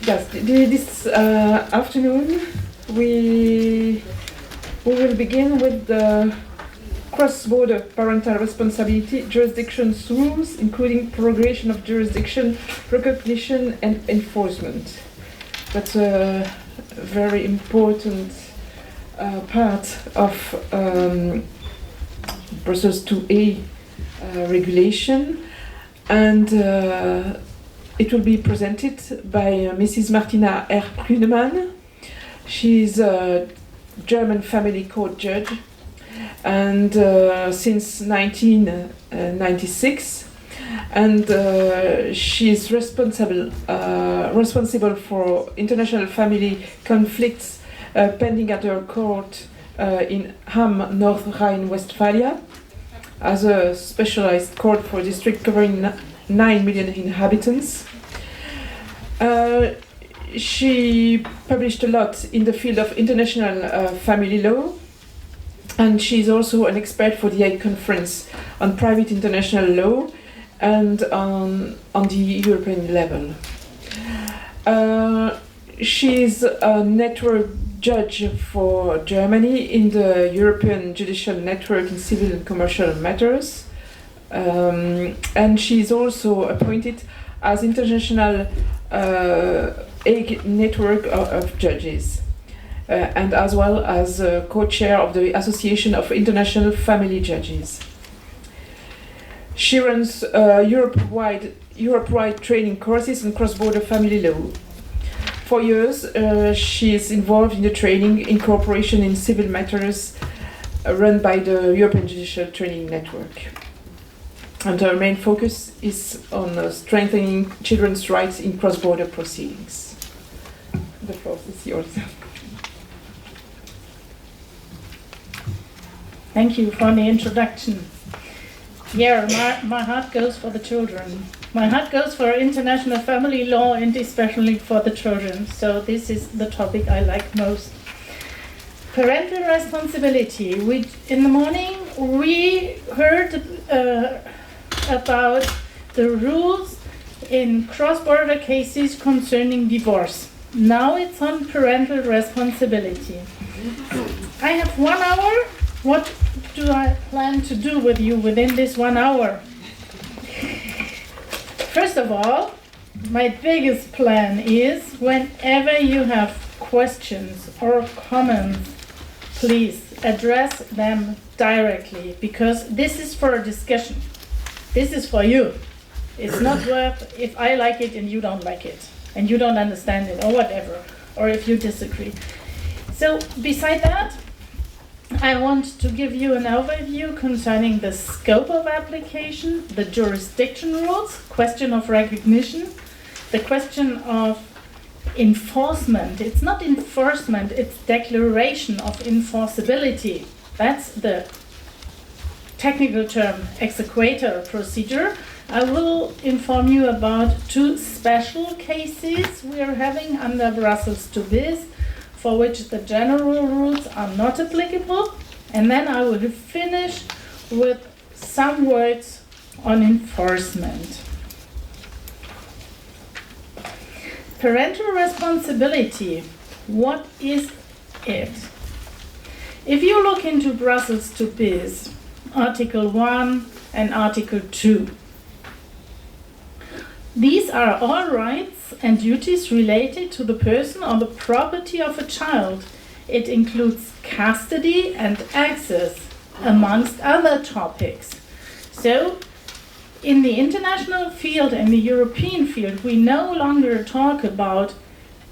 Yes, this afternoon we will begin with the cross-border parental responsibility jurisdictions rules, including progression of jurisdiction, recognition and enforcement. That's a very important part of Brussels 2A regulation, and it will be presented by Mrs. Martina R. Prunemann. She's a German family court judge, and since 1996, and she is responsible for international family conflicts pending at her court in Hamm, North Rhine-Westphalia, as a specialized court for a district covering 9 million inhabitants. She published a lot in the field of international family law, and she's also an expert for the Hague Conference on private international law and on the European level. She's a network judge for Germany in the European Judicial Network in civil and commercial matters, and she's also appointed as international Hague network of judges, and as well as co-chair of the Association of International Family Judges. She runs Europe-wide training courses in cross-border family law. For years, she is involved in the training in cooperation in civil matters run by the European Judicial Training Network. And her main focus is on strengthening children's rights in cross-border proceedings. The floor is yours. Thank you for the introduction. Yeah, my heart goes for the children. My heart goes for international family law and especially for the children. So this is the topic I like most. Parental responsibility. In the morning we heard about the rules in cross-border cases concerning divorce. Now it's on parental responsibility. I have 1 hour. What do I plan to do with you within this 1 hour? First of all, my biggest plan is whenever you have questions or comments, please address them directly, because this is for a discussion. This is for you. It's not worth if I like it and you don't like it, and you don't understand it or whatever, or if you disagree. So beside that, I want to give you an overview concerning the scope of application, the jurisdiction rules, question of recognition, the question of enforcement. It's not enforcement, it's declaration of enforceability. That's the technical term, exequatur procedure. I will inform you about 2 special cases we are having under Brussels 2bis, for which the general rules are not applicable, and then I will finish with some words on enforcement. Parental responsibility, what is it? If you look into Brussels 2bis, Article 1 and Article 2, these are all rights and duties related to the person or the property of a child. It includes custody and access, amongst other topics. So, in the international field and the European field, we no longer talk about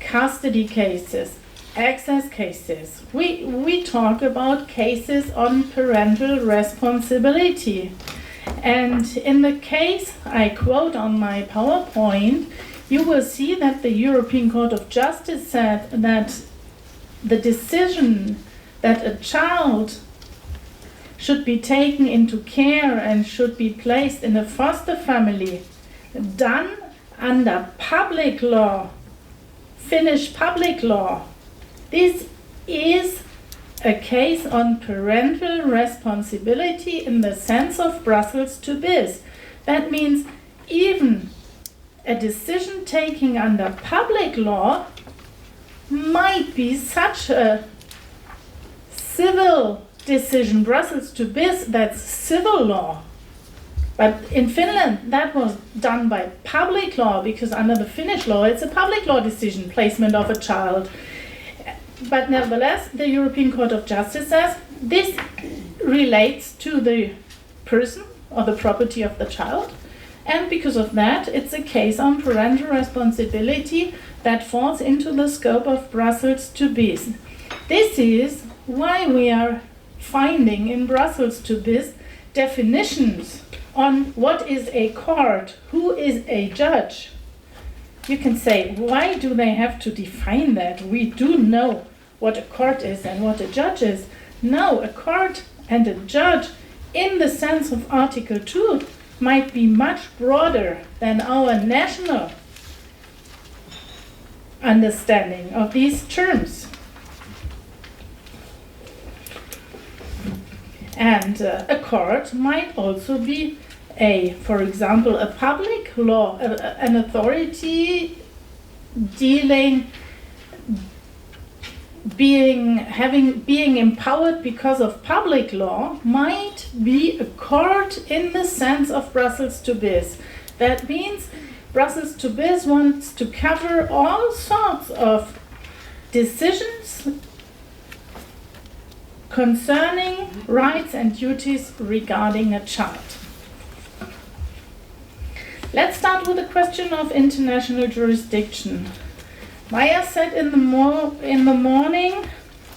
custody cases, access cases. We talk about cases on parental responsibility. And in the case I quote on my PowerPoint, you will see that the European Court of Justice said that the decision that a child should be taken into care and should be placed in a foster family done under public law, Finnish public law. This is a case on parental responsibility in the sense of Brussels 2bis. That means even a decision taking under public law might be such a civil decision, Brussels to BIS, that's civil law. But in Finland, that was done by public law, because under the Finnish law, it's a public law decision, placement of a child. But nevertheless, the European Court of Justice says this relates to the person or the property of the child. And because of that, it's a case on parental responsibility that falls into the scope of Brussels to BIS. This is why we are finding in Brussels to BIS definitions on what is a court, who is a judge. You can say, why do they have to define that? We do know what a court is and what a judge is. No, a court and a judge, in the sense of Article 2, might be much broader than our national understanding of these terms. And a court might also be for example, a public law, an authority being empowered because of public law might be a court in the sense of Brussels to BIS. That means Brussels to BIS wants to cover all sorts of decisions concerning rights and duties regarding a child. Let's start with the question of international jurisdiction. Maya said in the morning,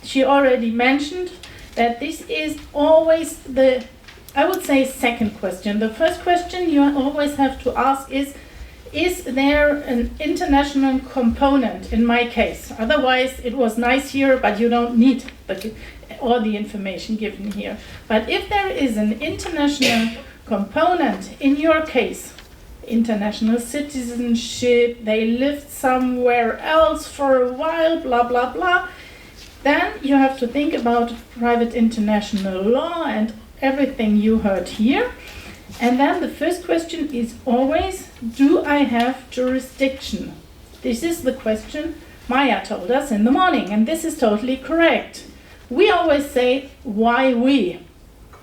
she already mentioned that this is always the, I would say, second question. The first question you always have to ask is there an international component in my case? Otherwise, it was nice here, but you don't need all the information given here. But if there is an international component in your case, international citizenship, they lived somewhere else for a while, blah, blah, blah, then you have to think about private international law and everything you heard here. And then the first question is always, do I have jurisdiction? This is the question Maya told us in the morning, and this is totally correct. We always say, why we?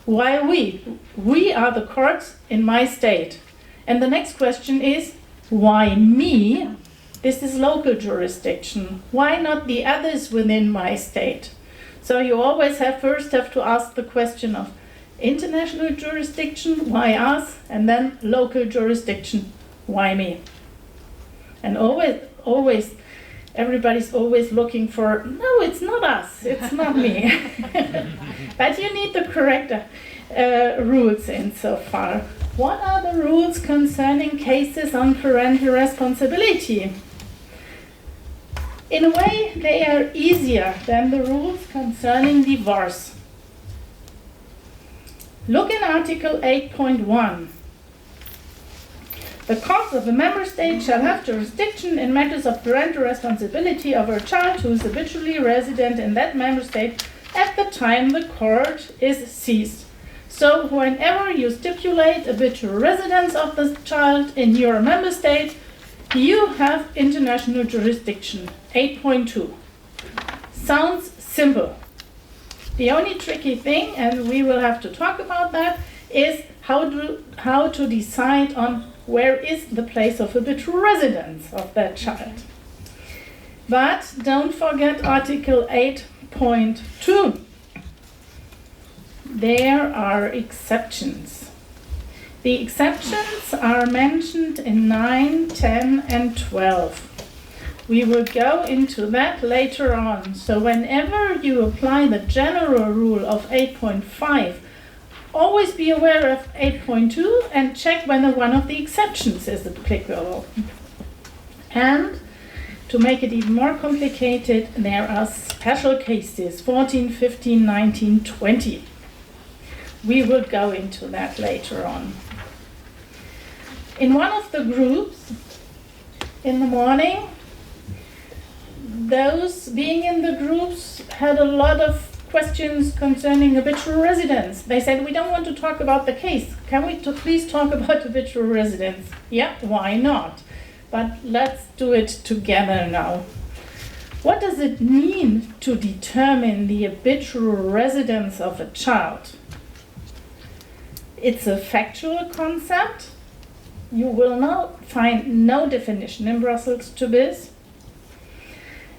Why we? We are the courts in my state. And the next question is, why me? This is local jurisdiction. Why not the others within my state? So you always first have to ask the question of international jurisdiction, why us? And then local jurisdiction, why me? And always, everybody's always looking for, no, it's not us, it's not me. But you need the correct rules insofar. What are the rules concerning cases on parental responsibility? In a way, they are easier than the rules concerning divorce. Look in Article 8.1. The courts of a member state shall have jurisdiction in matters of parental responsibility of a child who is habitually resident in that member state at the time the court is seized. So whenever you stipulate habitual residence of the child in your member state, you have international jurisdiction. 8.2. Sounds simple. The only tricky thing, and we will have to talk about that, is how to decide on where is the place of habitual residence of that child. But don't forget Article 8.2. There are exceptions. The exceptions are mentioned in 9, 10, and 12. We will go into that later on. So whenever you apply the general rule of 8.5, always be aware of 8.2 and check whether one of the exceptions is applicable. And to make it even more complicated, there are special cases, 14, 15, 19, 20. We will go into that later on. In one of the groups in the morning, those being in the groups had a lot of questions concerning habitual residence. They said, we don't want to talk about the case. Can we please talk about habitual residence? Yeah, why not? but let's do it together now. What does it mean to determine the habitual residence of a child? It's a factual concept. You will not find no definition in Brussels to this.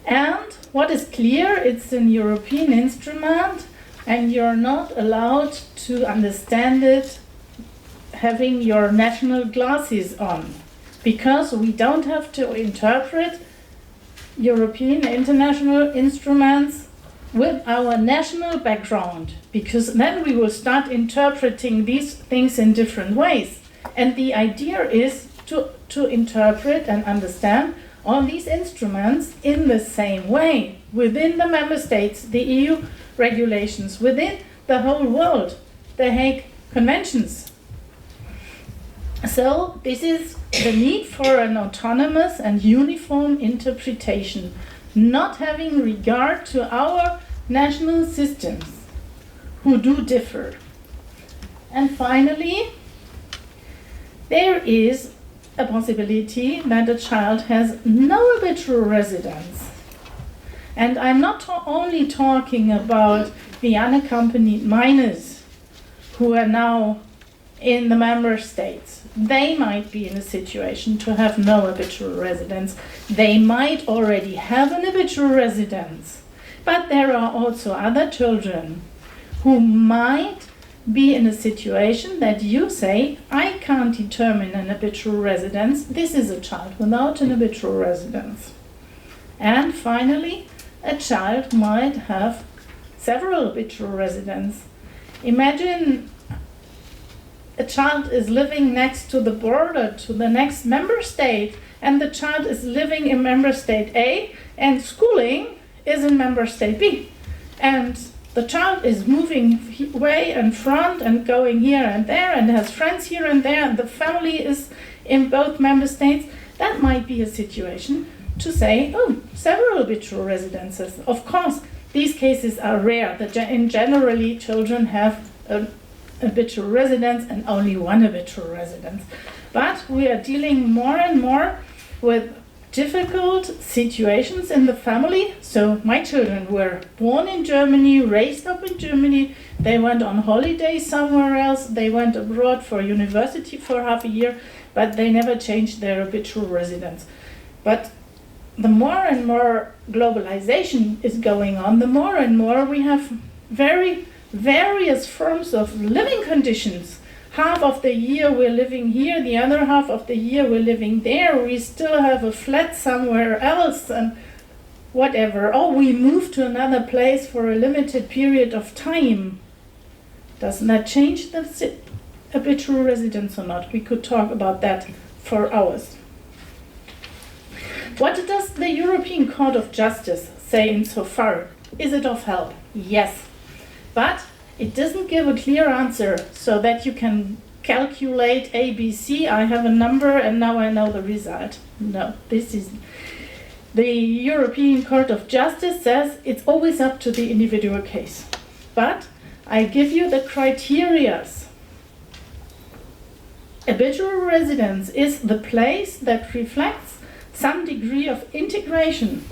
And what is clear, it's an European instrument, and you're not allowed to understand it having your national glasses on, because we don't have to interpret European international instruments with our national background, because then we will start interpreting these things in different ways. And the idea is to interpret and understand all these instruments in the same way, within the member states, the EU regulations, within the whole world, the Hague Conventions. So this is the need for an autonomous and uniform interpretation, not having regard to our national systems, who do differ. And finally, there is a possibility that a child has no habitual residence. And I'm not only talking about the unaccompanied minors who are now in the member states. They might be in a situation to have no habitual residence. They might already have an habitual residence. But there are also other children who might be in a situation that you say, I can't determine an habitual residence. This is a child without an habitual residence. And finally, a child might have several habitual residences. Imagine a child is living next to the border to the next member state, and the child is living in member state A and schooling is in member state B. And the child is moving way in front and going here and there and has friends here and there, and the family is in both member states. That might be a situation to say, oh, several habitual residences. Of course, these cases are rare. In generally, children have a habitual residence and only one habitual residence. But we are dealing more and more with difficult situations in the family. So my children were born in Germany, raised up in Germany. They went on holiday somewhere else. They went abroad for university for half a year, but they never changed their habitual residence. But the more and more globalization is going on, the more and more we have very various forms of living conditions. Half of the year we're living here, the other half of the year we're living there. We still have a flat somewhere else and whatever. Or we move to another place for a limited period of time. Doesn't that change the habitual residence or not? We could talk about that for hours. What does the European Court of Justice say insofar? Is it of help? Yes. But it doesn't give a clear answer so that you can calculate ABC, I have a number and now I know the result. No, this is the European Court of Justice says it's always up to the individual case. But I give you the criterias. Habitual residence is the place that reflects some degree of integration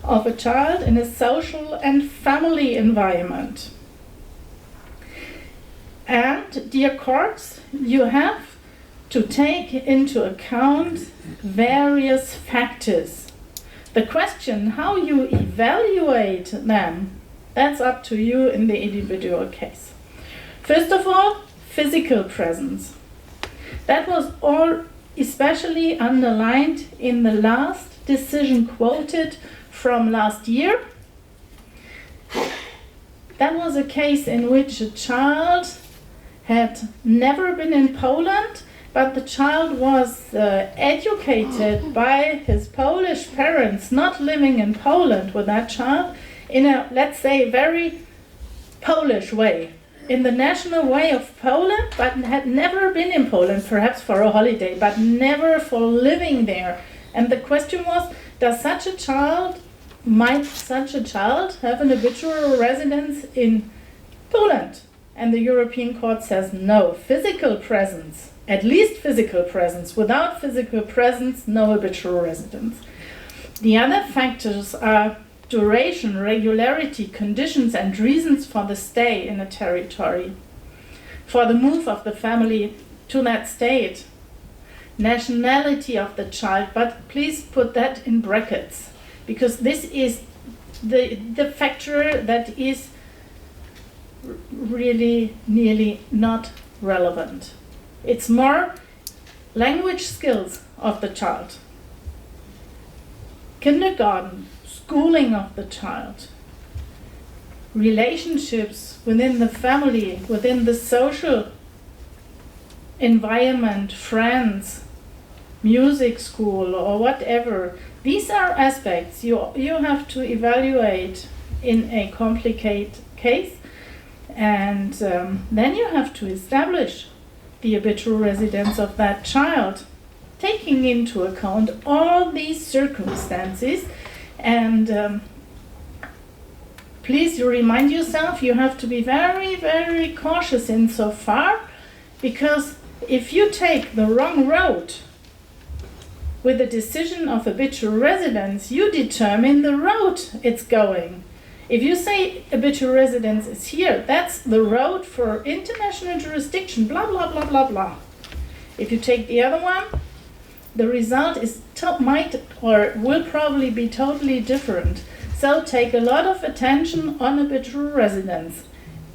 of a child in a social and family environment. And, dear courts, you have to take into account various factors. The question how you evaluate them, that's up to you in the individual case. First of all, physical presence. That was all especially underlined in the last decision quoted from last year. That was a case in which a child had never been in Poland, but the child was educated by his Polish parents, not living in Poland with that child, in a, let's say, very Polish way, in the national way of Poland, but had never been in Poland, perhaps for a holiday, but never for living there. And the question was, might such a child have an habitual residence in Poland? And the European Court says no. Physical presence at least physical presence. Without physical presence, no habitual residence. The other factors are duration, regularity, conditions, and reasons for the stay in a territory, for the move of the family to that state, nationality of the child, but please put that in brackets, because this is the factor that is really nearly not relevant. It's more language skills of the child, kindergarten, schooling of the child, relationships within the family, within the social environment, friends, music school, or whatever. These are aspects you have to evaluate in a complicated case, and then you have to establish the habitual residence of that child, taking into account all these circumstances. And please remind yourself, you have to be very, very cautious insofar, because if you take the wrong road with the decision of habitual residence, you determine the road it's going. If you say habitual residence is here, that's the road for international jurisdiction, blah, blah, blah, blah, blah. If you take the other one, the result is might or will probably be totally different. So take a lot of attention on habitual residence,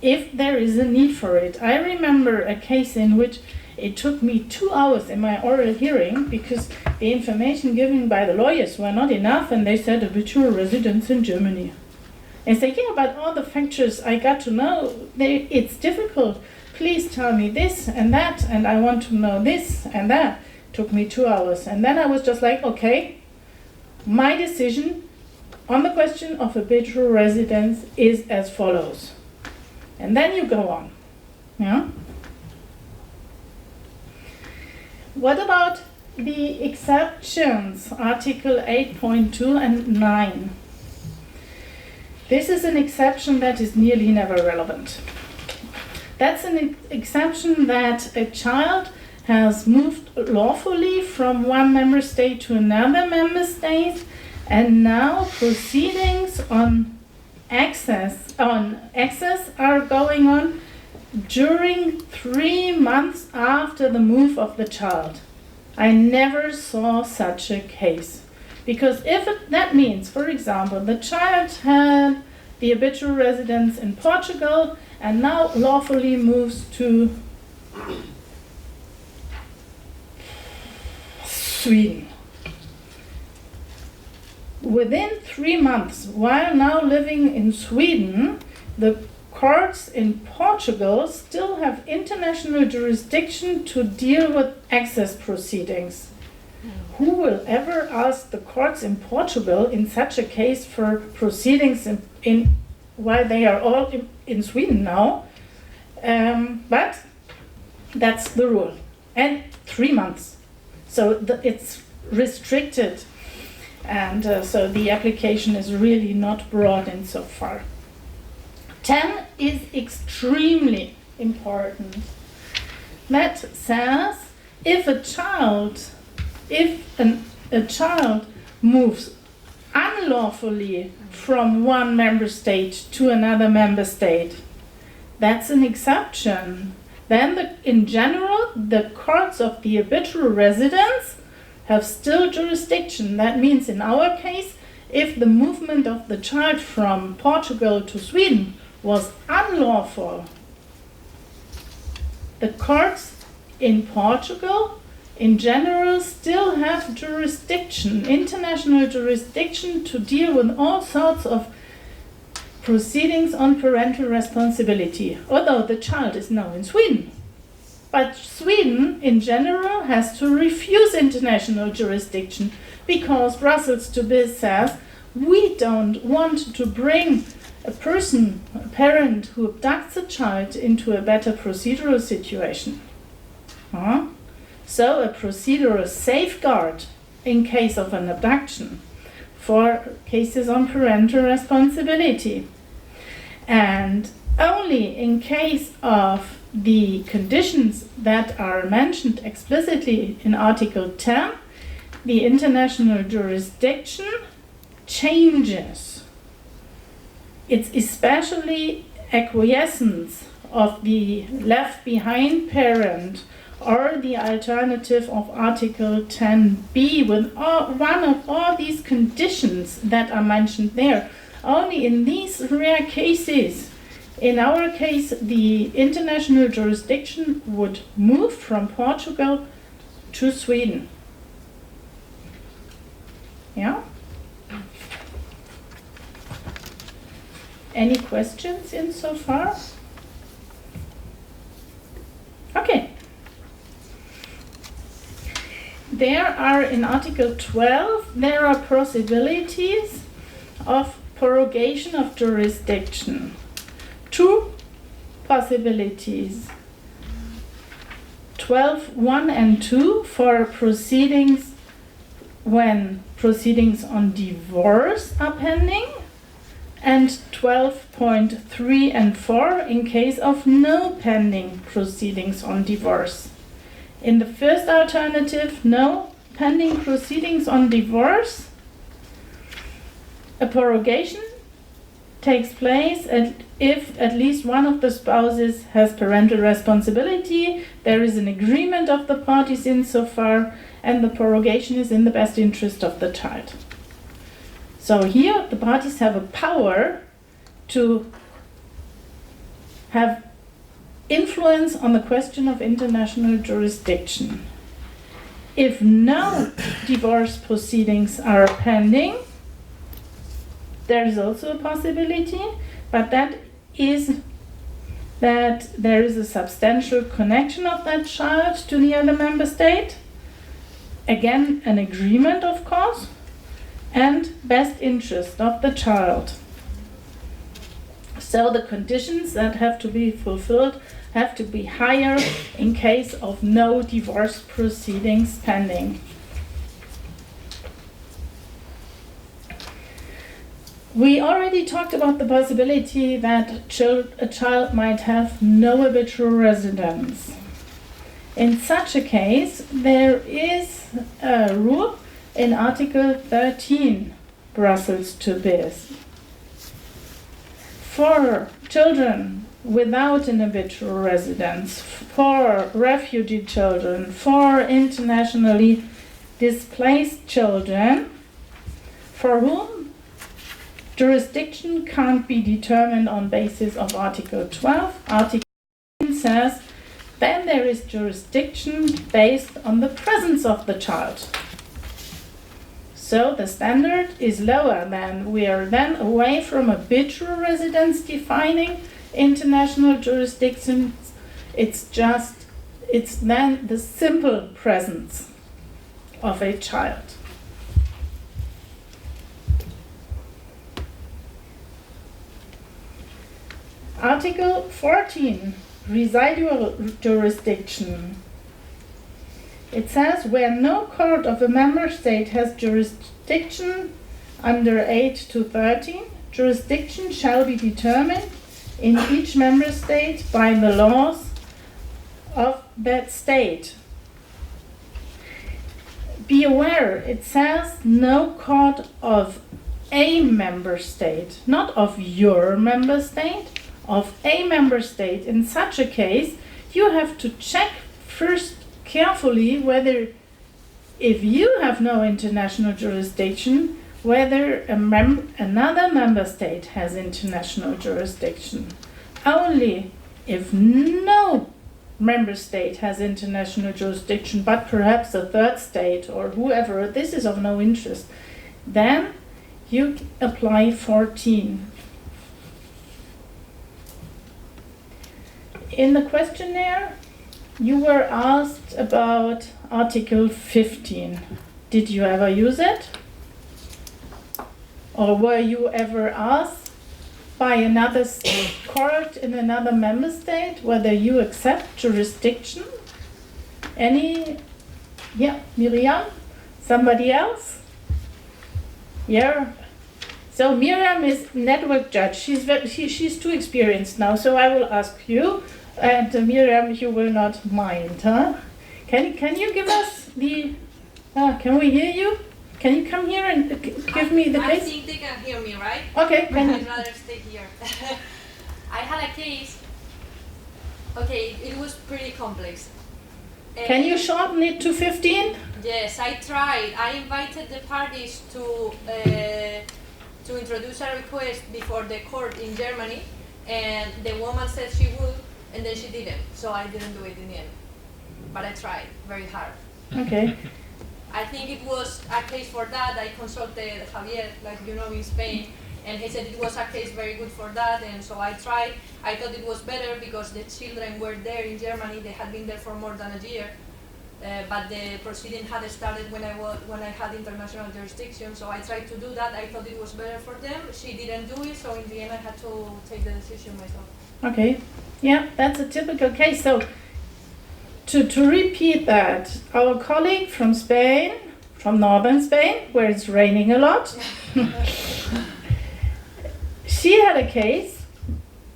if there is a need for it. I remember a case in which it took me 2 hours in my oral hearing because the information given by the lawyers were not enough, and they said habitual residence in Germany. And thinking about all the factors I got to know, it's difficult. Please tell me this and that, and I want to know this and that. Took me 2 hours. And then I was just like, okay, my decision on the question of habitual residence is as follows. And then you go on. Yeah? What about the exceptions, Article 8.2 and 9? This is an exception that is nearly never relevant. That's an exception that a child has moved lawfully from one member state to another member state, and now proceedings on access are going on during 3 months after the move of the child. I never saw such a case. Because that means, for example, the child had the habitual residence in Portugal and now lawfully moves to Sweden. Within 3 months, while now living in Sweden, the courts in Portugal still have international jurisdiction to deal with access proceedings. Who will ever ask the courts in Portugal in such a case for proceedings while they are all in Sweden now? But that's the rule. And 3 months. So it's restricted. And so the application is really not broad insofar. 10 is extremely important. That says if a child moves unlawfully from one member state to another member state, that's an exception. Then in general, the courts of the habitual residence have still jurisdiction. That means in our case, if the movement of the child from Portugal to Sweden was unlawful, the courts in Portugal in general still have jurisdiction, international jurisdiction, to deal with all sorts of proceedings on parental responsibility, although the child is now in Sweden. But Sweden in general has to refuse international jurisdiction because Brussels to this says we don't want to bring a parent who abducts a child into a better procedural situation. So a procedural safeguard in case of an abduction for cases on parental responsibility. And only in case of the conditions that are mentioned explicitly in Article 10, the international jurisdiction changes. It's especially acquiescence of the left behind parent or the alternative of Article 10b with one of all these conditions that are mentioned there. Only in these rare cases, in our case, the international jurisdiction would move from Portugal to Sweden. Yeah? Any questions insofar? Okay. There are in Article 12, there are possibilities of prorogation of jurisdiction. Two possibilities. 12.1 and 2 for proceedings when proceedings on divorce are pending, and 12.3 and 4 in case of no pending proceedings on divorce. In the first alternative, no pending proceedings on divorce, a prorogation takes place if at least one of the spouses has parental responsibility, there is an agreement of the parties insofar, and the prorogation is in the best interest of the child. So here the parties have a power to have influence on the question of international jurisdiction. If no divorce proceedings are pending, there is also a possibility, but that is that there is a substantial connection of that child to the other member state. Again, an agreement, of course, and best interest of the child. So the conditions that have to be fulfilled have to be higher in case of no divorce proceedings pending. We already talked about the possibility that a child might have no habitual residence. In such a case, there is a rule in Article 13, Brussels 2 bis. For children without an habitual residence, for refugee children, for internationally displaced children, for whom jurisdiction can't be determined on basis of Article 12. Article 13 says then there is jurisdiction based on the presence of the child. So the standard is lower than we are then away from habitual residence defining international jurisdictions. It's then the simple presence of a child. Article 14, residual jurisdiction. It says where no court of a member state has jurisdiction under 8 to 13, jurisdiction shall be determined in each member state by the laws of that state. Be aware, it says no court of a member state, not of your member state, of a member state. In such a case, you have to check first carefully whether, if you have no international jurisdiction, whether another member state has international jurisdiction. Only if no member state has international jurisdiction, but perhaps a third state or whoever, this is of no interest, then you apply 14. In the questionnaire, you were asked about Article 15. Did you ever use it? Or were you ever asked by another court in another member state whether you accept jurisdiction? Any? Yeah, Miriam? Somebody else? Yeah. So Miriam is network judge. She's too experienced now, so I will ask you, and Miriam, you will not mind, huh? Can you give us the? Can we hear you? Can you come here and give me the case? I think they can hear me, right? Okay. I'd rather stay here. I had a case. Okay, it was pretty complex. Can you shorten it to 15? Yes, I tried. I invited the parties to introduce a request before the court in Germany, and the woman said she would, and then she didn't. So I didn't do it in the end. But I tried very hard. Okay. I think it was a case for that. I consulted Javier, like you know, in Spain, and he said it was a case very good for that, and so I tried. I thought it was better because the children were there in Germany. They had been there for more than a year, but the proceeding had started when I had international jurisdiction. So I tried to do that. I thought it was better for them. She didn't do it, so in the end I had to take the decision myself. Okay. Yeah, that's a typical case. So to repeat that, our colleague from Spain, from northern Spain, where it's raining a lot, she had a case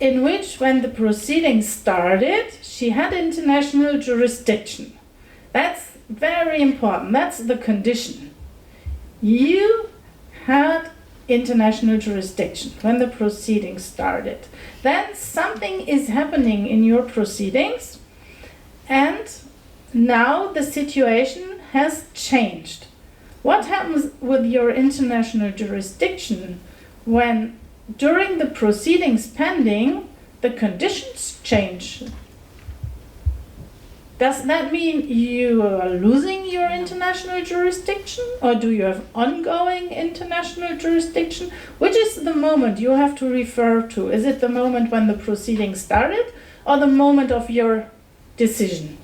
in which, when the proceedings started, she had international jurisdiction. That's very important. That's the condition. You had international jurisdiction when the proceedings started. Then something is happening in your proceedings, and now the situation has changed. What happens with your international jurisdiction when during the proceedings pending the conditions change? Does that mean you are losing your international jurisdiction, or do you have ongoing international jurisdiction? Which is the moment you have to refer to? Is it the moment when the proceedings started, or the moment of your decision?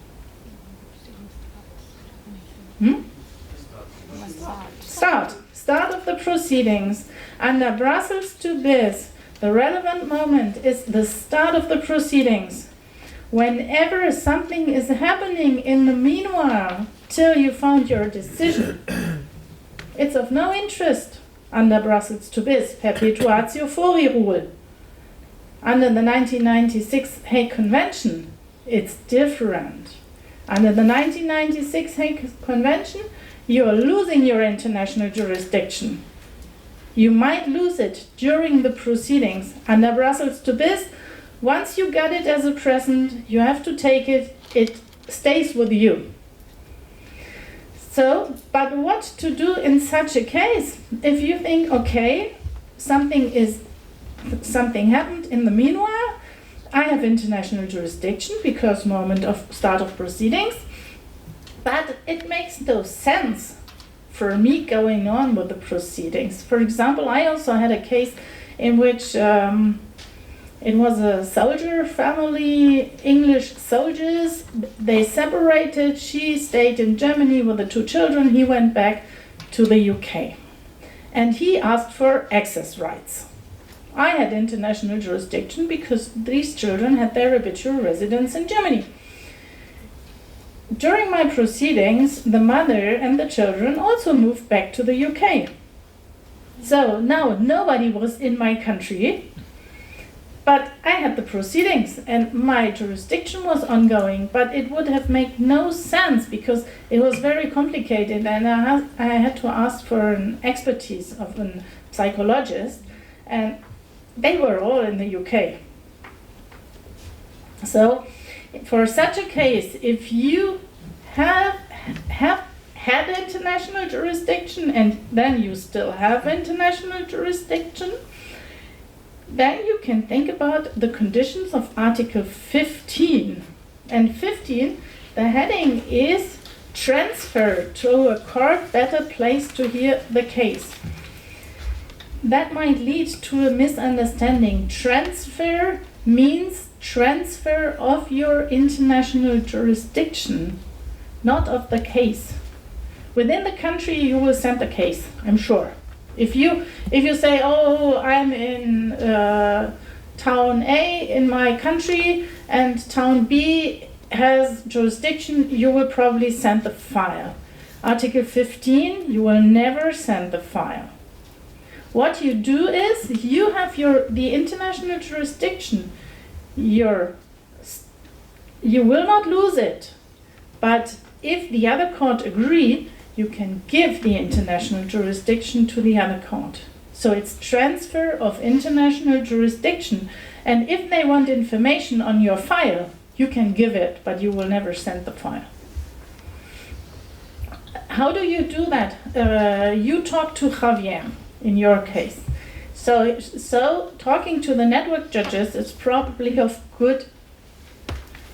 Start of the proceedings. Under Brussels 2 bis, the relevant moment is the start of the proceedings. Whenever something is happening in the meanwhile, till you found your decision, it's of no interest under Brussels 2 bis, perpetuatio fori rule. Under the 1996 Hague Convention, it's different. Under the 1996 Hague Convention, you are losing your international jurisdiction. You might lose it during the proceedings. Under Brussels 2 bis, once you got it as a present, you have to take it. It stays with you. So, but what to do in such a case? If you think, okay, something happened in the meanwhile, I have international jurisdiction because moment of start of proceedings, but it makes no sense for me going on with the proceedings. For example, I also had a case in which it was a soldier family, English soldiers. They separated. She stayed in Germany with the 2 children. He went back to the UK. And he asked for access rights. I had international jurisdiction because these children had their habitual residence in Germany. During my proceedings, the mother and the children also moved back to the UK. So now nobody was in my country, but I had the proceedings and my jurisdiction was ongoing, but it would have made no sense because it was very complicated, and I had to ask for an expertise of a psychologist, and they were all in the UK. So for such a case, if you have had international jurisdiction and then you still have international jurisdiction, then you can think about the conditions of Article 15. And 15, the heading is transfer to a court better placed to hear the case. That might lead to a misunderstanding. Transfer means transfer of your international jurisdiction, not of the case. Within the country, you will send the case, I'm sure. If you say, oh, I'm in town A in my country and town B has jurisdiction, you will probably send the file. Article 15, you will never send the file. What you do is you have the international jurisdiction. You will not lose it, but if the other court agree, you can give the international jurisdiction to the other court. So it's transfer of international jurisdiction. And if they want information on your file, you can give it, but you will never send the file. How do you do that? You talk to Javier in your case. So talking to the network judges is probably of good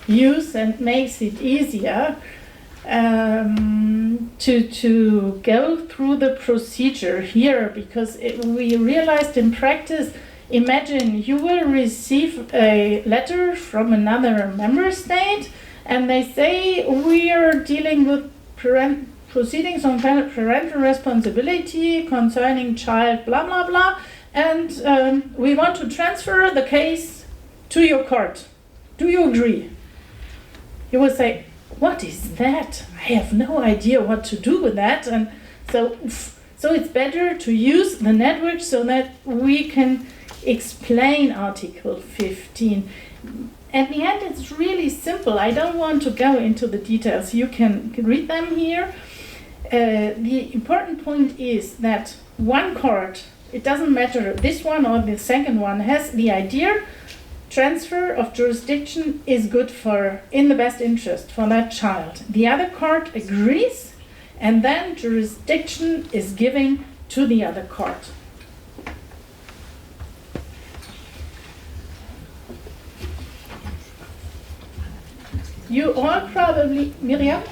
use and makes it easier to go through the procedure here, because we realized in practice, imagine you will receive a letter from another member state and they say we are dealing with proceedings on parental responsibility concerning child blah blah blah, and we want to transfer the case to your court. Do you agree? You will say, what is that? I have no idea what to do with that. And so it's better to use the network so that we can explain Article 15. At the end, it's really simple. I don't want to go into the details. You can read them here. The important point is that one court, it doesn't matter this one or the second one, has the idea transfer of jurisdiction is good for, in the best interest for that child. The other court agrees, and then jurisdiction is given to the other court. You all probably, Miriam?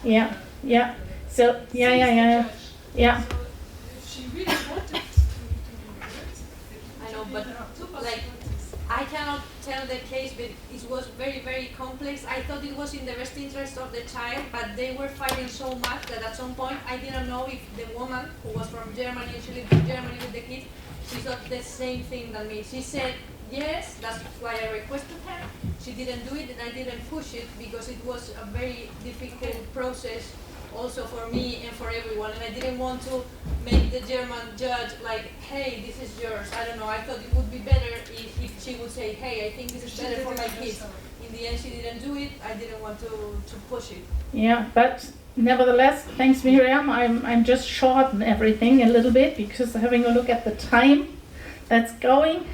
Yeah. So, yeah. So if she really wanted to do it, I know, but like, I cannot tell the case, but it was very, very complex. I thought it was in the best interest of the child, but they were fighting so much that at some point I didn't know if the woman who was from Germany, she lived in Germany with the kids, she thought the same thing than me. She said, yes, that's why I requested her. She didn't do it and I didn't push it because it was a very difficult process also for me and for everyone, and I didn't want to make the German judge like, hey, this is yours. I don't know, I thought it would be better if she would say, hey, I think this is better for my kids. In the end, she didn't do it. I didn't want to push it. Yeah, but nevertheless, thanks Miriam, I'm just shorten everything a little bit because having a look at the time that's going.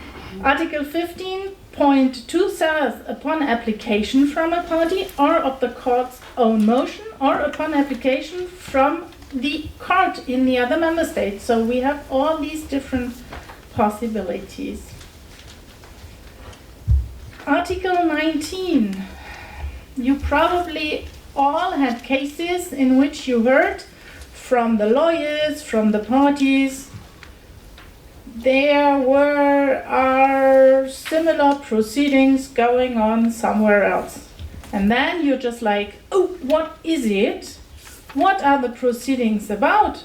Article 15.2 says, upon application from a party or of the court's own motion or upon application from the court in the other member state. So we have all these different possibilities. Article 19. You probably all had cases in which you heard from the lawyers, from the parties, there are similar proceedings going on somewhere else. And then you're just like, oh, what is it? What are the proceedings about?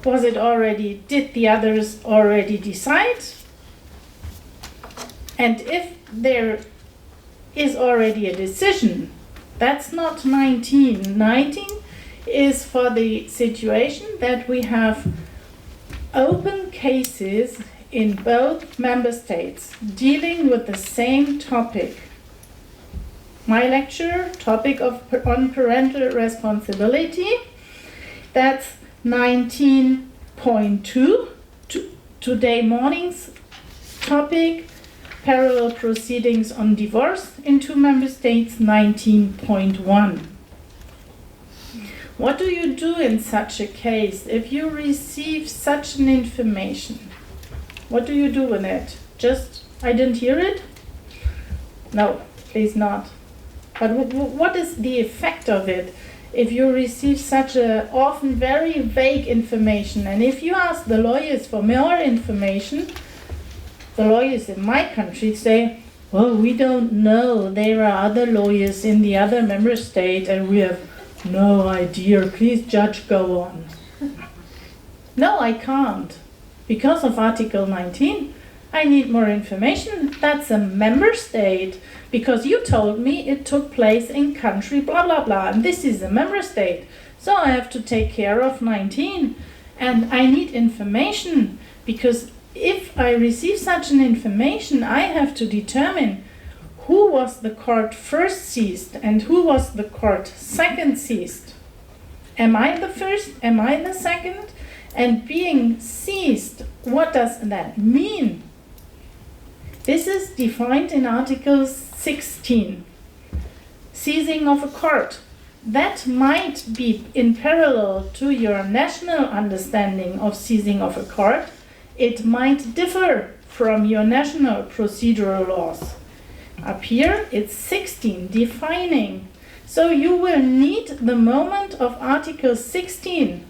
Was it already, did the others already decide? And if there is already a decision, that's not 19. 19 is for the situation that we have open cases in both member states dealing with the same topic. My lecture, topic on parental responsibility, that's 19.2. Today morning's topic, parallel proceedings on divorce in 2 member states, 19.1. What do you do in such a case if you receive such an information? What do you do with it? Just, I didn't hear it? No, please not. But what is the effect of it if you receive such a often very vague information? And if you ask the lawyers for more information, the lawyers in my country say, well, we don't know. There are other lawyers in the other member state and we have no idea. Please, judge, go on. No, I can't. because of Article 19. I need more information. That's a member state, because you told me it took place in country blah blah blah, and this is a member state. So I have to take care of 19, and I need information, because if I receive such an information, I have to determine who was the court first seized and who was the court second seized. Am I the first? Am I the second? And being seized, what does that mean? This is defined in Article 16. Seizing of a court. That might be in parallel to your national understanding of seizing of a court. It might differ from your national procedural laws. Up here, it's 16, defining. So you will need the moment of Article 16.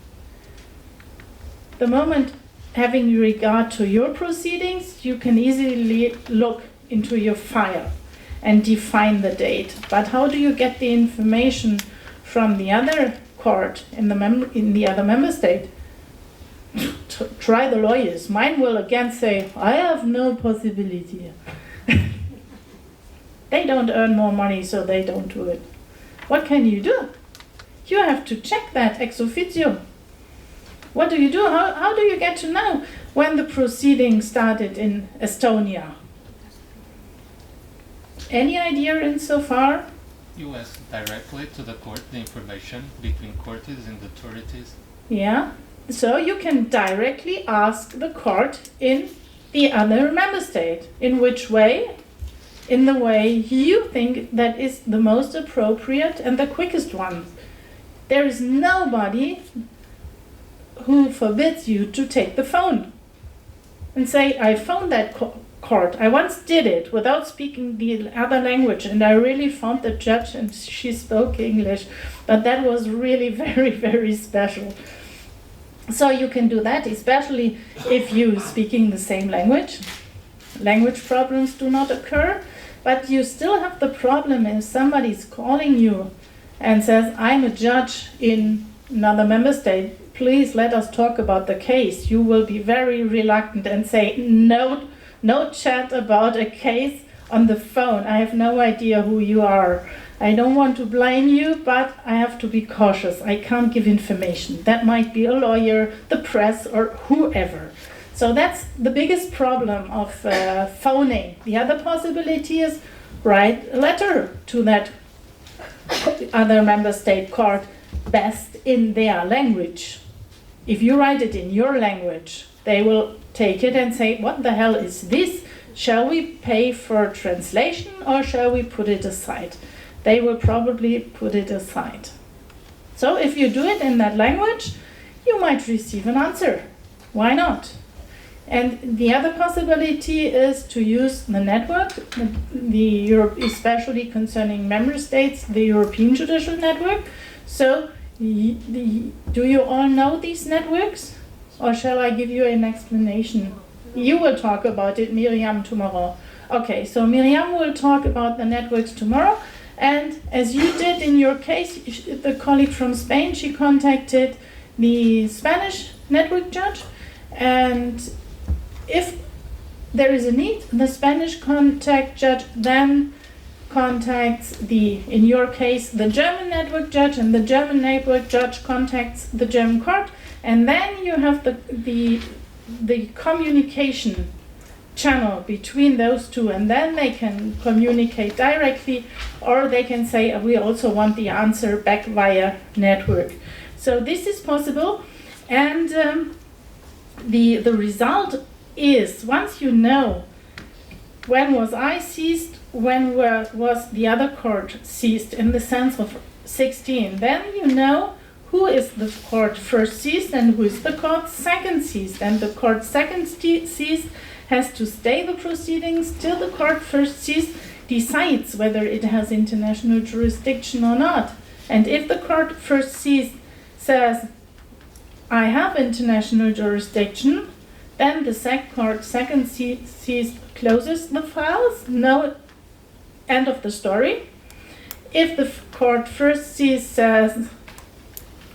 The moment having regard to your proceedings, you can easily look into your file and define the date. But how do you get the information from the other court in the other member state? Try the lawyers. Mine will again say, I have no possibility. They don't earn more money, so they don't do it. What can you do? You have to check that ex officio. What do you do? How do you get to know when the proceeding started in Estonia? Any idea insofar? You ask directly to the court the information between courts and authorities. Yeah. So you can directly ask the court in the other member state. In which way? In the way you think that is the most appropriate and the quickest one. There is nobody who forbids you to take the phone and say, I phoned that court. I once did it without speaking the other language, and I really found the judge and she spoke English, but that was really very, very special. So you can do that, especially if you speaking the same language. Language problems do not occur, but you still have the problem if somebody's calling you and says, I'm a judge in another member state. Please let us talk about the case. You will be very reluctant and say, no chat about a case on the phone. I have no idea who you are. I don't want to blame you, but I have to be cautious. I can't give information. That might be a lawyer, the press, or whoever. So that's the biggest problem of phoning. The other possibility is write a letter to that other member state court, best in their language. If you write it in your language, they will take it and say, what the hell is this? Shall we pay for translation or shall we put it aside? They will probably put it aside. So if you do it in that language, you might receive an answer. Why not? And the other possibility is to use the network, especially concerning member states, the European Judicial Network. So do you all know these networks? Or shall I give you an explanation? You will talk about it, Miriam, tomorrow. Okay, so Miriam will talk about the networks tomorrow. And as you did in your case, the colleague from Spain, she contacted the Spanish network judge. And if there is a need, the Spanish contact judge then contacts in your case, the German network judge, and the German network judge contacts the German court. And then you have the communication channel between those two, and then they can communicate directly, or they can say, we also want the answer back via network. So this is possible, and the result is, once you know when was I seized, when was the other court seized in the sense of 16, then you know who is the court first seized and who is the court second seized. And the court second seized has to stay the proceedings till the court first seized decides whether it has international jurisdiction or not. And if the court first seized says, I have international jurisdiction, then the court second seized closes the files, no end of the story. If the court first seized says,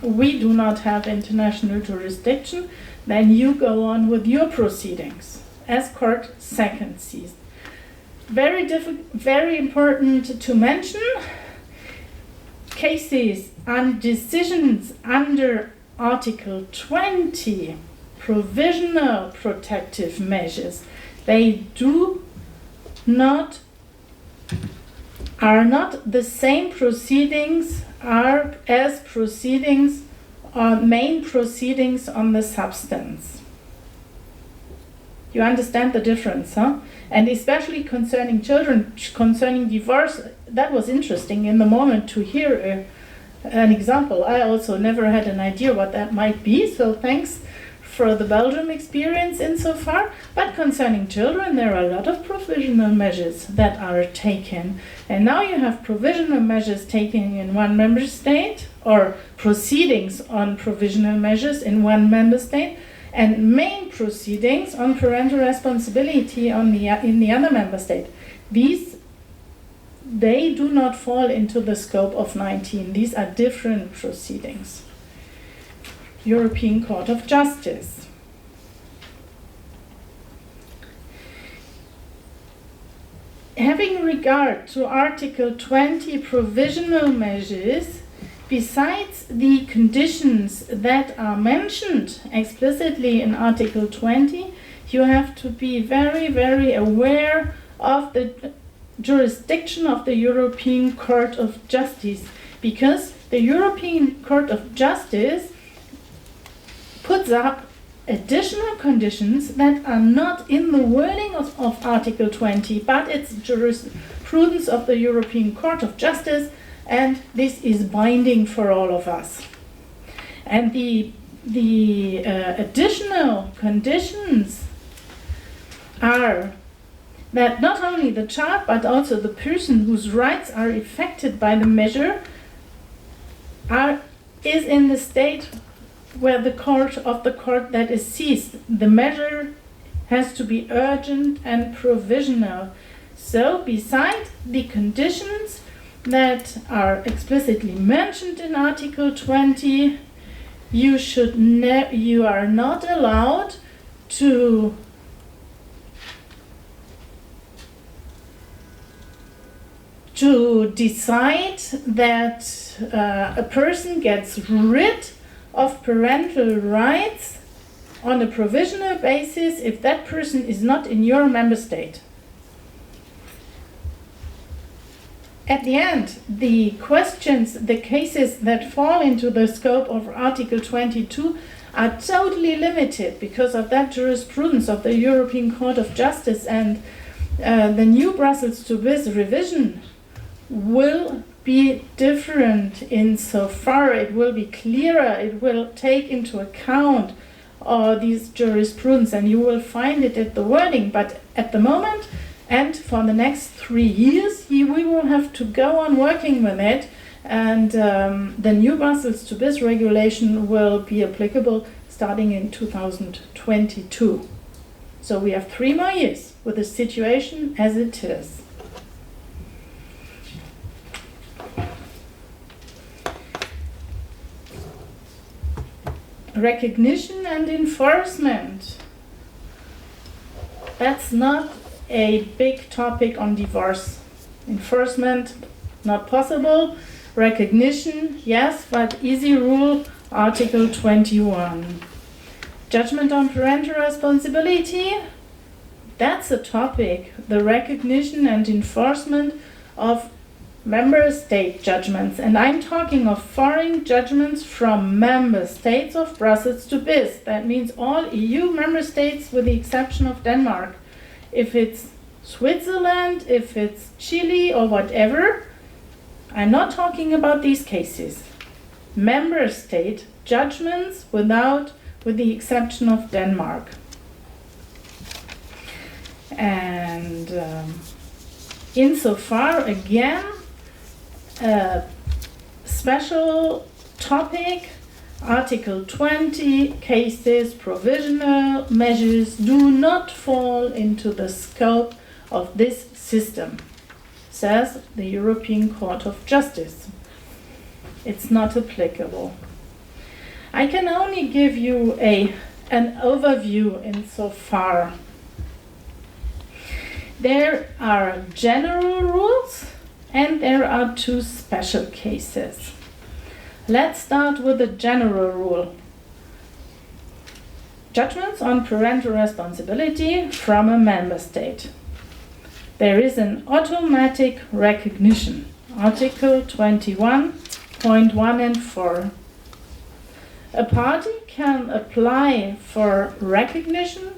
we do not have international jurisdiction, then you go on with your proceedings as court second sees. Very important to mention, cases and decisions under Article 20, provisional protective measures, they are not the same proceedings as proceedings on main proceedings on the substance. You understand the difference, huh? And especially concerning children, concerning divorce, that was interesting in the moment to hear an example. I also never had an idea what that might be, so thanks for the Belgium experience insofar. But concerning children, there are a lot of provisional measures that are taken. And now you have provisional measures taken in one member state, or proceedings on provisional measures in one member state, and main proceedings on parental responsibility in the other member state. They do not fall into the scope of 19. These are different proceedings. European Court of Justice. Having regard to Article 20 provisional measures, besides the conditions that are mentioned explicitly in Article 20, you have to be very, very aware of the jurisdiction of the European Court of Justice, because the European Court of Justice puts up additional conditions that are not in the wording of Article 20, but it's jurisprudence of the European Court of Justice, and this is binding for all of us. And the additional conditions are that not only the child, but also the person whose rights are affected by the measure is in the state where the court that is seized. The measure has to be urgent and provisional. So, beside the conditions that are explicitly mentioned in Article 20, you are not allowed to decide that a person gets rid of parental rights on a provisional basis if that person is not in your member state. At the end, the cases that fall into the scope of Article 22 are totally limited because of that jurisprudence of the European Court of Justice, and the new Brussels to bis revision will be different insofar it will be clearer, it will take into account all these jurisprudence, and you will find it at the wording. But at the moment, and for the next 3 years, we will have to go on working with it, and the new Brussels to bis regulation will be applicable starting in 2022. So we have 3 more years with the situation as it is. Recognition and enforcement. That's not a big topic on divorce. Enforcement, not possible. Recognition, yes, but easy rule, Article 21. Judgment on parental responsibility, that's a topic. The recognition and enforcement of member state judgments, and I'm talking of foreign judgments from member states of Brussels to bis. That means all EU member states with the exception of Denmark. If it's Switzerland, if it's Chile or whatever, I'm not talking about these cases. Member state judgments with the exception of Denmark. And insofar, again, a special topic, Article 20, cases, provisional measures do not fall into the scope of this system, says the European Court of Justice. It's not applicable. I can only give you a an overview insofar. There are general rules and there are two special cases. Let's start with the general rule. Judgments on parental responsibility from a member state. There is an automatic recognition. Article 21.1 and 4. A party can apply for recognition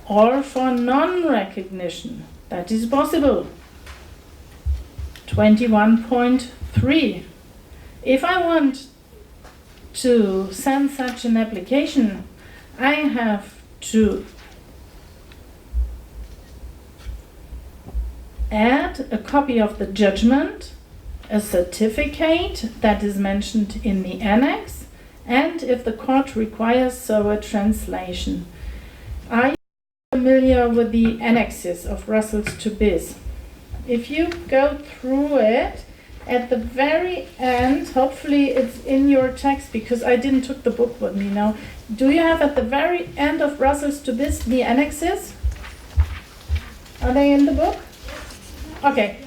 or for non-recognition. That is possible. 21.3. If I want to send such an application, I have to add a copy of the judgment, a certificate that is mentioned in the annex, and if the court requires so, a translation. Are you familiar with the annexes of Brussels to BIS? If you go through it, at the very end, hopefully it's in your text because I didn't took the book with me now. Do you have at the very end of Brussels to BIS the annexes? Are they in the book? Okay.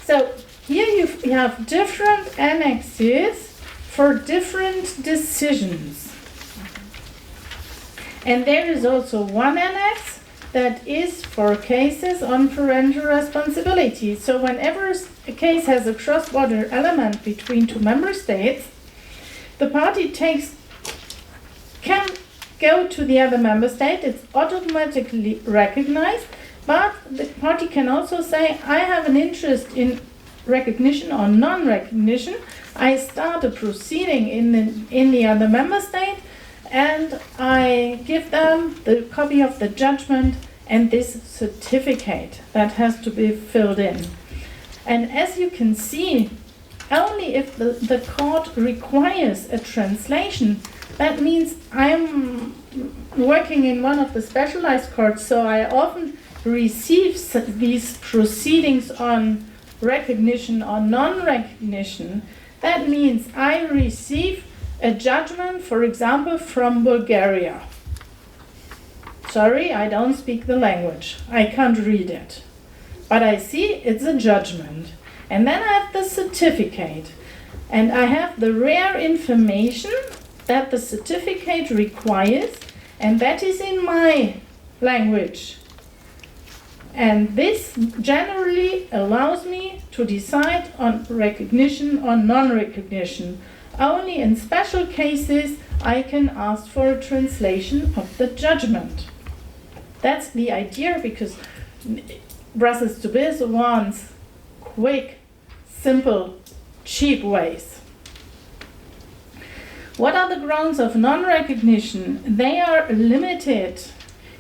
So here you have different annexes for different decisions. And there is also one annex that is for cases on parental responsibility. So whenever a case has a cross-border element between two member states, the party can go to the other member state, it's automatically recognized, but the party can also say, I have an interest in recognition or non-recognition. I start a proceeding in the other member state, and I give them the copy of the judgment and this certificate that has to be filled in. And as you can see, only if the court requires a translation, that means I'm working in one of the specialized courts, so I often receive these proceedings on recognition or non-recognition. That means I receive a judgment, for example, from Bulgaria. Sorry, I don't speak the language. I can't read it. But I see it's a judgment. And then I have the certificate. And I have the rare information that the certificate requires, and that is in my language. And this generally allows me to decide on recognition or non-recognition. Only in special cases I can ask for a translation of the judgment. That's the idea, because Brussels to BIS wants quick, simple, cheap ways. What are the grounds of non-recognition? They are limited.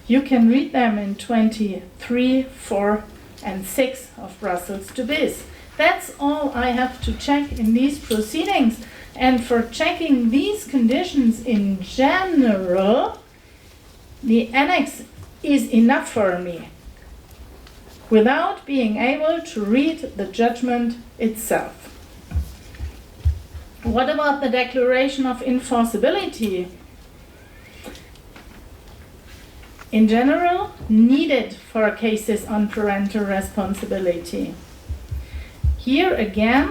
You can read them in 23, 4, and 6 of Brussels to BIS. That's all I have to check in these proceedings. And for checking these conditions in general, the annex is enough for me, without being able to read the judgment itself. What about the declaration of enforceability? In general, needed for cases on parental responsibility. Here again,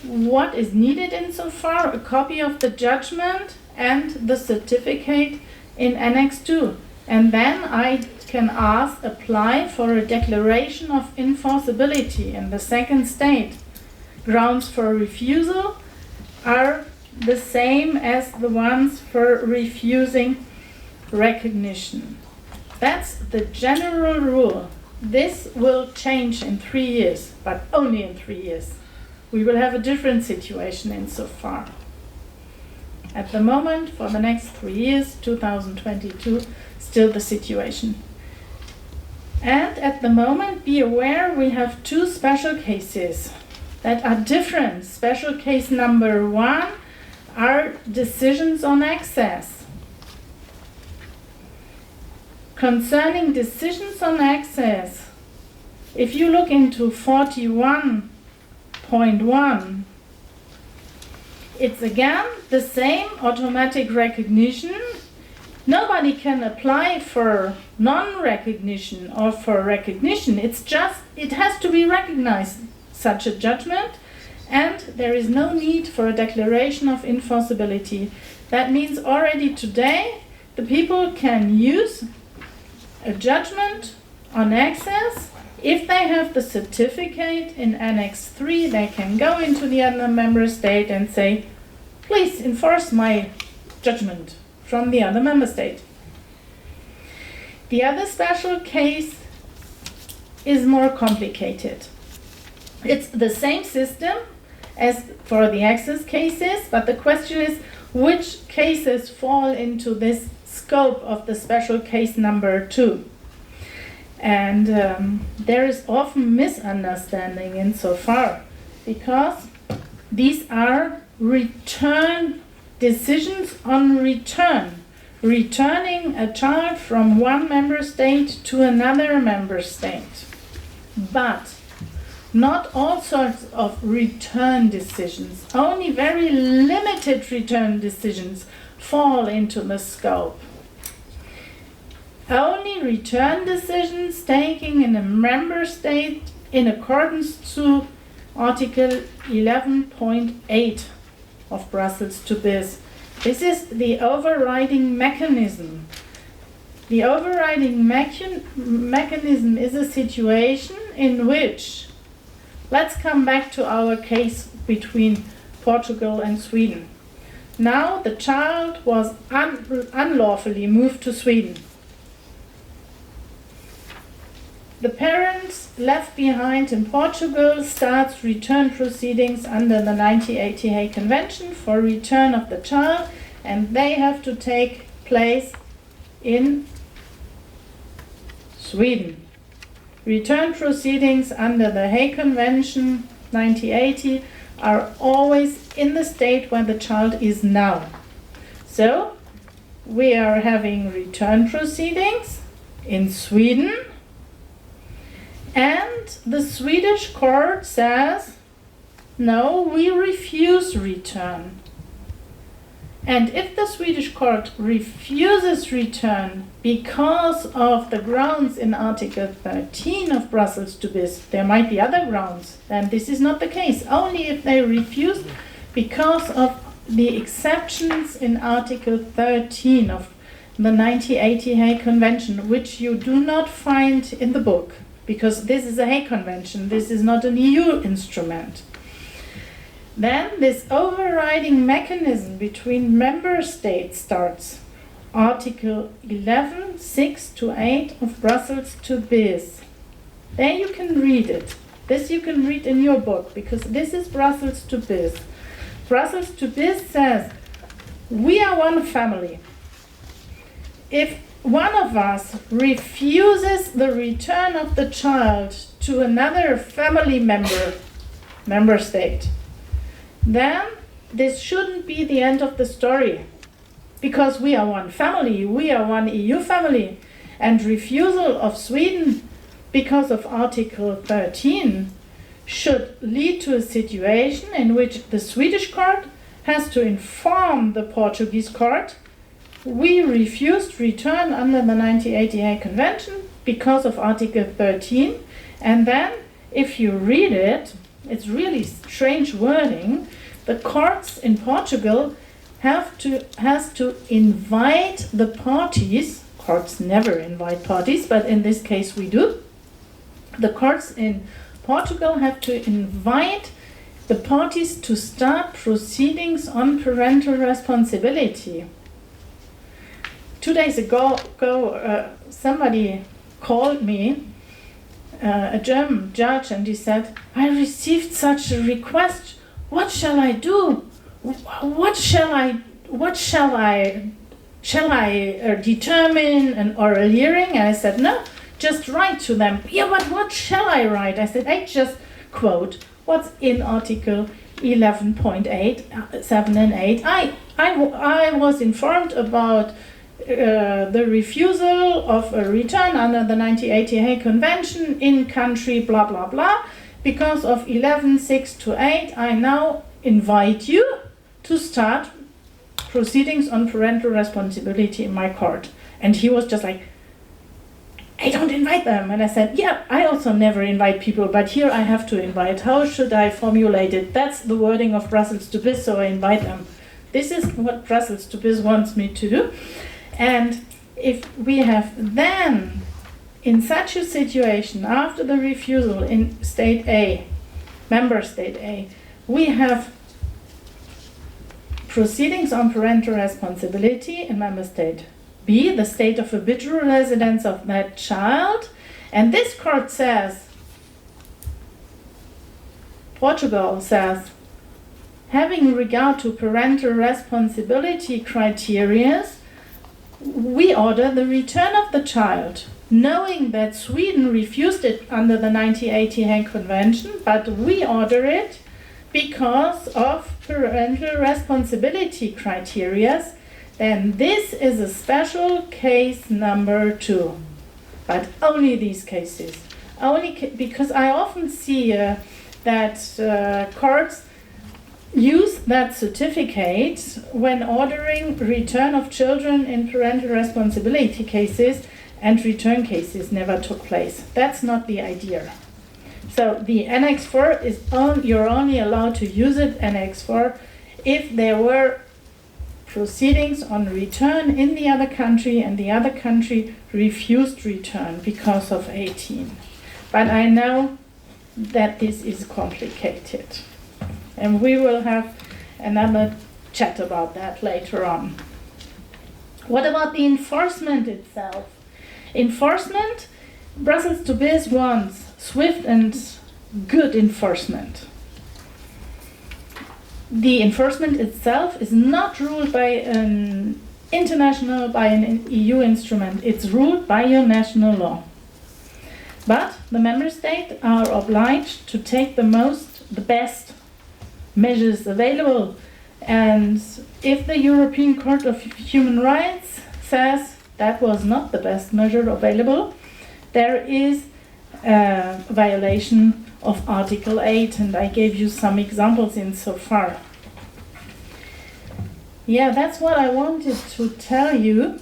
what is needed insofar? A copy of the judgment and the certificate in Annex 2. And then I can apply for a declaration of enforceability in the second state. Grounds for refusal are the same as the ones for refusing recognition. That's the general rule. This will change in 3 years, but only in 3 years. We will have a different situation insofar. At the moment, for the next 3 years, 2022, still the situation. And at the moment, be aware we have two special cases that are different. Special case number 1 are decisions on access. Concerning decisions on access, if you look into 41.1, it's again the same automatic recognition Nobody can apply for non-recognition or for recognition. It's just, it has to be recognized, such a judgment, and there is no need for a declaration of impossibility. That means already today the people can use a judgment on access. If they have the certificate in Annex 3, they can go into the other member state and say, please enforce my judgment from the other member state. The other special case is more complicated. It's the same system as for the access cases, but the question is which cases fall into this scope of the special case number 2. And there is often misunderstanding insofar, because these are return decisions on return, returning a child from one member state to another member state. But not all sorts of return decisions, only very limited return decisions fall into the scope. Only return decisions taken in a member state in accordance to Article 11.8 of Brussels to bis. This is the overriding mechanism. The overriding mechanism is a situation in which, let's come back to our case between Portugal and Sweden. Now the child was unlawfully moved to Sweden. The parents left behind in Portugal starts return proceedings under the 1980 Hague Convention for return of the child, and they have to take place in Sweden. Return proceedings under the Hague Convention 1980 are always in the state where the child is now. So we are having return proceedings in Sweden, and the Swedish court says, no, we refuse return. And if the Swedish court refuses return because of the grounds in Article 13 of Brussels to bis, there might be other grounds, then this is not the case. Only if they refuse because of the exceptions in Article 13 of the 1980 Hague Convention, which you do not find in the book, because this is a Hague Convention, this is not an EU instrument. Then this overriding mechanism between member states starts. Article 11, 6 to 8 of Brussels to bis. There you can read it. This you can read in your book, because this is Brussels to bis. Brussels to bis says, we are one family. If one of us refuses the return of the child to another family member state, then this shouldn't be the end of the story, because we are one family, we are one EU family, and refusal of Sweden because of Article 13 should lead to a situation in which the Swedish court has to inform the Portuguese court, we refused return under the 1980 Hague Convention because of Article 13, and then if you read it, it's really strange wording. The courts in Portugal has to invite the parties. Courts never invite parties, but in this case we do. The courts in Portugal have to invite the parties to start proceedings on parental responsibility. 2 days ago, somebody called me, a German judge, and he said, I received such a request. What shall I do? What shall I determine an oral hearing? And I said, no, just write to them. Yeah, but what shall I write? I said, I just quote what's in Article 11.8, 7 and 8. I was informed about the refusal of a return under the 1980 Hague Convention in country blah blah blah. Because of 11.6 to 8, I now invite you to start proceedings on parental responsibility in my court. And he was just like, I don't invite them. And I said, yeah, I also never invite people, but here I have to invite. How should I formulate it? That's the wording of Brussels to Bis, so I invite them. This is what Brussels to Bis wants me to do. And if we have then, in such a situation, after the refusal in state A, member state A, we have proceedings on parental responsibility in member state B, the state of habitual residence of that child, and this court says, Portugal says, having regard to parental responsibility criteria, we order the return of the child, knowing that Sweden refused it under the 1980 Hague Convention, but we order it because of parental responsibility criteria. Then this is a special case number 2, but only these cases. Because I often see that courts use that certificate when ordering return of children in parental responsibility cases, and return cases never took place. That's not the idea. So the Annex 4 is you're only allowed to use it, Annex 4, if there were proceedings on return in the other country and the other country refused return because of 18. But I know that this is complicated. And we will have another chat about that later on. What about the enforcement itself? Enforcement, Brussels to Bis wants swift and good enforcement. The enforcement itself is not ruled by an EU instrument. It's ruled by your national law. But the member states are obliged to take the best measures available. And if the European Court of Human Rights says that was not the best measure available, there is a violation of Article 8, and I gave you some examples in so far. Yeah, that's what I wanted to tell you.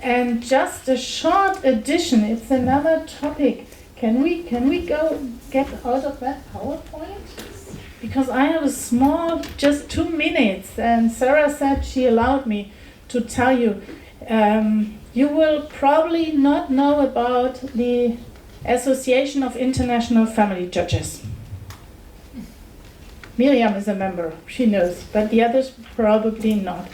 And just a short addition, it's another topic. Can we go get out of that PowerPoint? Because I have a small, just 2 minutes, and Sarah said she allowed me to tell you. You will probably not know about the Association of International Family Judges. Miriam is a member, she knows, but the others probably not.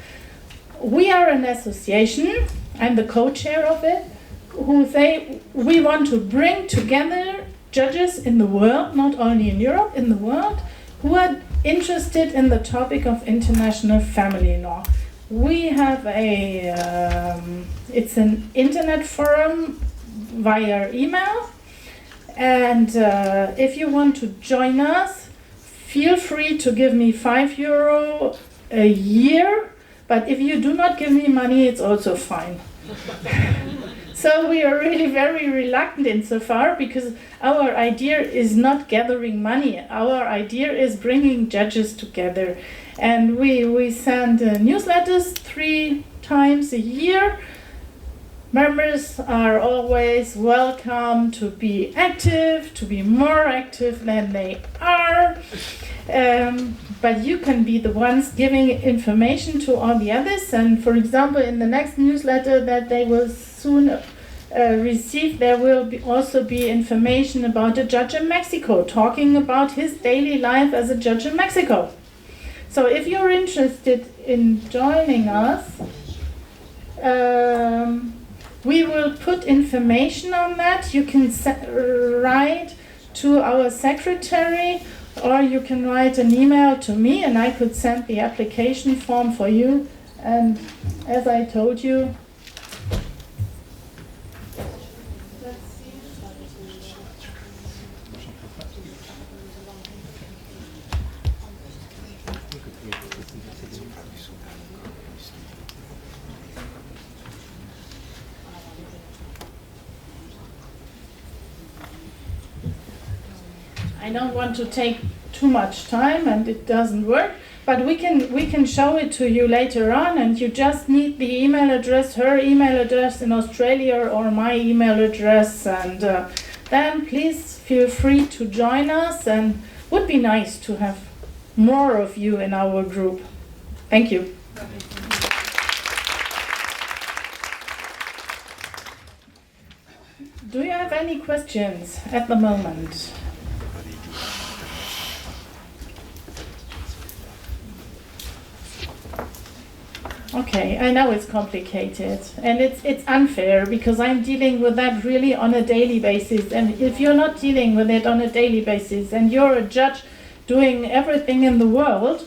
We are an association, I'm the co-chair of it, who say we want to bring together judges in the world, not only in Europe, in the world, who are interested in the topic of international family law. We have it's an internet forum via email, and if you want to join us, feel free to give me €5 a year, but if you do not give me money, it's also fine. So we are really very reluctant insofar, because our idea is not gathering money. Our idea is bringing judges together. And we send newsletters 3 times a year. Members are always welcome to be active, to be more active than they are. But you can be the ones giving information to all the others. And for example, in the next newsletter that they will soon receive, there will also be information about a judge in Mexico, talking about his daily life as a judge in Mexico. So if you're interested in joining us, we will put information on that. You can write to our secretary, or you can write an email to me, and I could send the application form for you. And as I told you, I don't want to take too much time, and it doesn't work, but we can show it to you later on, and you just need the email address, her email address in Australia or my email address, and then please feel free to join us, and would be nice to have more of you in our group. Thank you. Do you have any questions at the moment? Okay, I know it's complicated and it's unfair because I'm dealing with that really on a daily basis, and if you're not dealing with it on a daily basis and you're a judge doing everything in the world,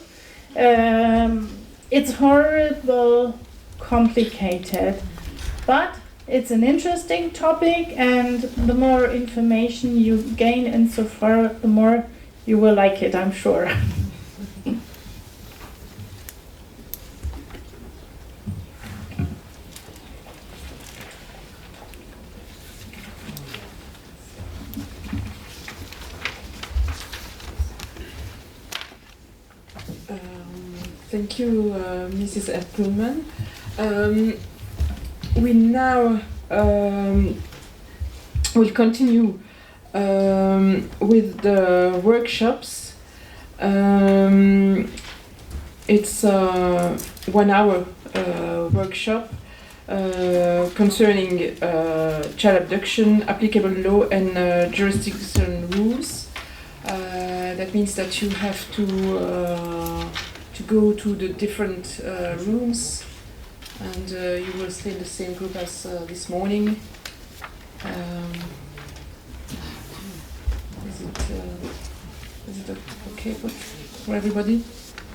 it's horrible complicated, but it's an interesting topic, and the more information you gain insofar, the more you will like it, I'm sure. Thank you, Mrs. Appelman. We now will continue with the workshops. It's a 1 hour workshop concerning child abduction, applicable law and jurisdiction rules. That means that you have to go to the different rooms, and you will stay in the same group as this morning. Is it okay for everybody?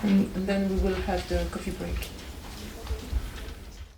And then we will have the coffee break.